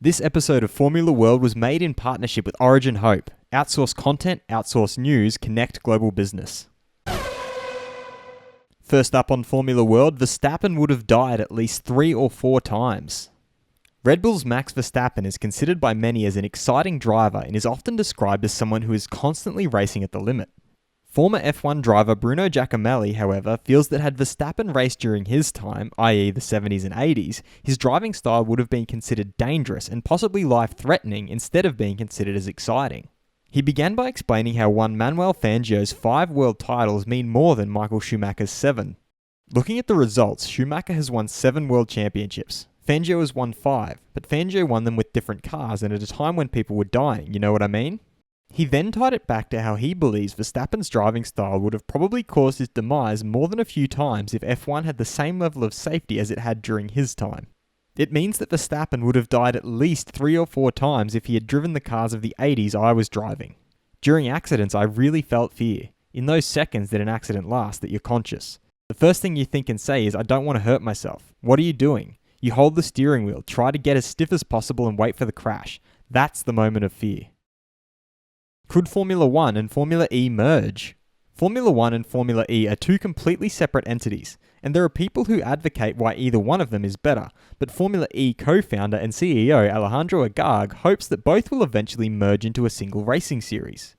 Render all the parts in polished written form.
This episode of Formula World was made in partnership with Origin Hope. Outsource content, outsource news, connect global business. First up on Formula World, Verstappen would have died at least 3 or 4 times. Red Bull's Max Verstappen is considered by many as an exciting driver and is often described as someone who is constantly racing at the limit. Former F1 driver Bruno Giacomelli, however, feels that had Verstappen raced during his time, i.e. the 70s and 80s, his driving style would have been considered dangerous and possibly life-threatening instead of being considered as exciting. He began by explaining how Juan Manuel Fangio's 5 world titles mean more than Michael Schumacher's 7. Looking at the results, Schumacher has won 7 world championships. Fangio has won 5, but Fangio won them with different cars and at a time when people were dying, you know what I mean? He then tied it back to how he believes Verstappen's driving style would have probably caused his demise more than a few times if F1 had the same level of safety as it had during his time. It means that Verstappen would have died at least 3 or 4 times if he had driven the cars of the 80s I was driving. During accidents, I really felt fear. In those seconds that an accident lasts that you're conscious. The first thing you think and say is, I don't want to hurt myself. What are you doing? You hold the steering wheel, try to get as stiff as possible and wait for the crash. That's the moment of fear. Could Formula 1 and Formula E merge? Formula 1 and Formula E are 2 completely separate entities, and there are people who advocate why either one of them is better, but Formula E co-founder and CEO Alejandro Agag hopes that both will eventually merge into a single racing series.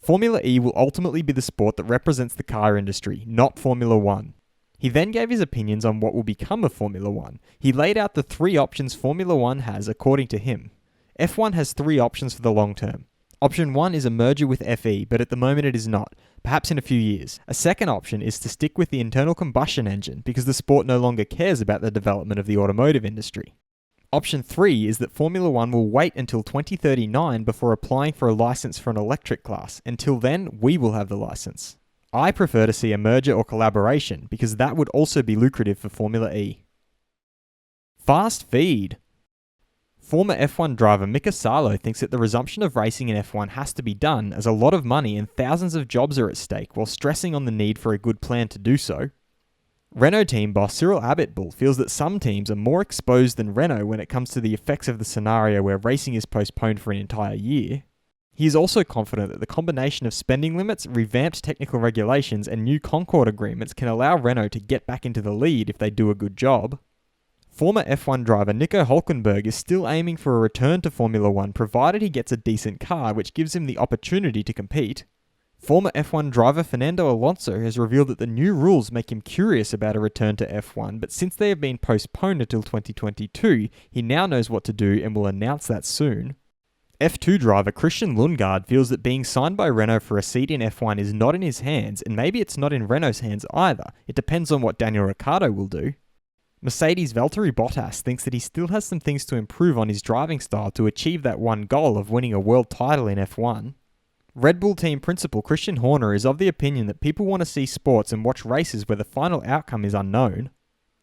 Formula E will ultimately be the sport that represents the car industry, not Formula 1. He then gave his opinions on what will become of Formula 1. He laid out the 3 options Formula 1 has according to him. F1 has 3 options for the long term. Option 1 is a merger with FE, but at the moment it is not, perhaps in a few years. A second option is to stick with the internal combustion engine because the sport no longer cares about the development of the automotive industry. Option 3 is that Formula 1 will wait until 2039 before applying for a license for an electric class. Until then, we will have the license. I prefer to see a merger or collaboration because that would also be lucrative for Formula E. Fast feed. Former F1 driver Michael Schumacher thinks that the resumption of racing in F1 has to be done as a lot of money and thousands of jobs are at stake while stressing on the need for a good plan to do so. Renault team boss Cyril Abiteboul feels that some teams are more exposed than Renault when it comes to the effects of the scenario where racing is postponed for an entire year. He is also confident that the combination of spending limits, revamped technical regulations and new Concord agreements can allow Renault to get back into the lead if they do a good job. Former F1 driver Nico Hülkenberg is still aiming for a return to Formula 1 provided he gets a decent car which gives him the opportunity to compete. Former F1 driver Fernando Alonso has revealed that the new rules make him curious about a return to F1, but since they have been postponed until 2022, he now knows what to do and will announce that soon. F2 driver Christian Lundgaard feels that being signed by Renault for a seat in F1 is not in his hands, and maybe it's not in Renault's hands either. It depends on what Daniel Ricciardo will do. Mercedes' Valtteri Bottas thinks that he still has some things to improve on his driving style to achieve that one goal of winning a world title in F1. Red Bull team principal Christian Horner is of the opinion that people want to see sports and watch races where the final outcome is unknown.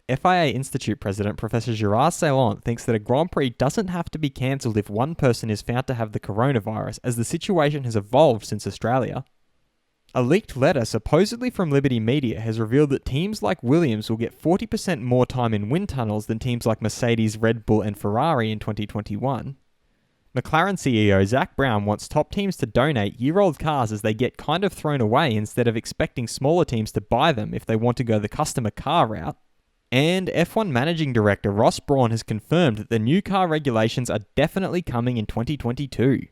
FIA Institute President Professor Gerard Saillant thinks that a Grand Prix doesn't have to be cancelled if one person is found to have the coronavirus, as the situation has evolved since Australia. A leaked letter supposedly from Liberty Media has revealed that teams like Williams will get 40% more time in wind tunnels than teams like Mercedes, Red Bull and Ferrari in 2021. McLaren CEO Zak Brown wants top teams to donate year-old cars as they get kind of thrown away instead of expecting smaller teams to buy them if they want to go the customer car route. And F1 Managing Director Ross Brawn has confirmed that the new car regulations are definitely coming in 2022.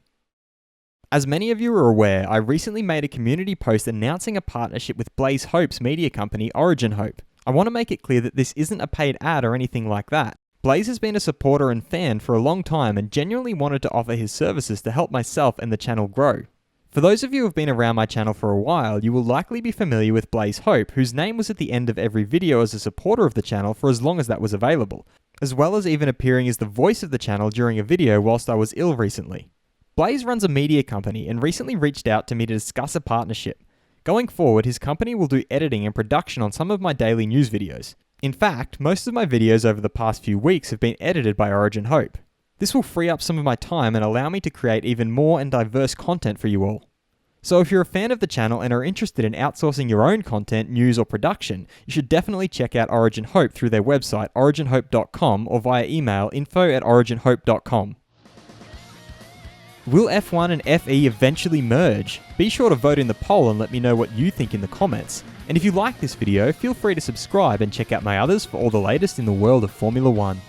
As many of you are aware, I recently made a community post announcing a partnership with Blaze Hope's media company Origin Hope. I want to make it clear that this isn't a paid ad or anything like that. Blaze has been a supporter and fan for a long time and genuinely wanted to offer his services to help myself and the channel grow. For those of you who have been around my channel for a while, you will likely be familiar with Blaze Hope, whose name was at the end of every video as a supporter of the channel for as long as that was available, as well as even appearing as the voice of the channel during a video whilst I was ill recently. Blaze runs a media company and recently reached out to me to discuss a partnership. Going forward, his company will do editing and production on some of my daily news videos. In fact, most of my videos over the past few weeks have been edited by Origin Hope. This will free up some of my time and allow me to create even more and diverse content for you all. So if you're a fan of the channel and are interested in outsourcing your own content, news or production, you should definitely check out Origin Hope through their website originhope.com or via email info@originhope.com. Will F1 and FE eventually merge? Be sure to vote in the poll and let me know what you think in the comments. And if you like this video, feel free to subscribe and check out my others for all the latest in the world of Formula 1.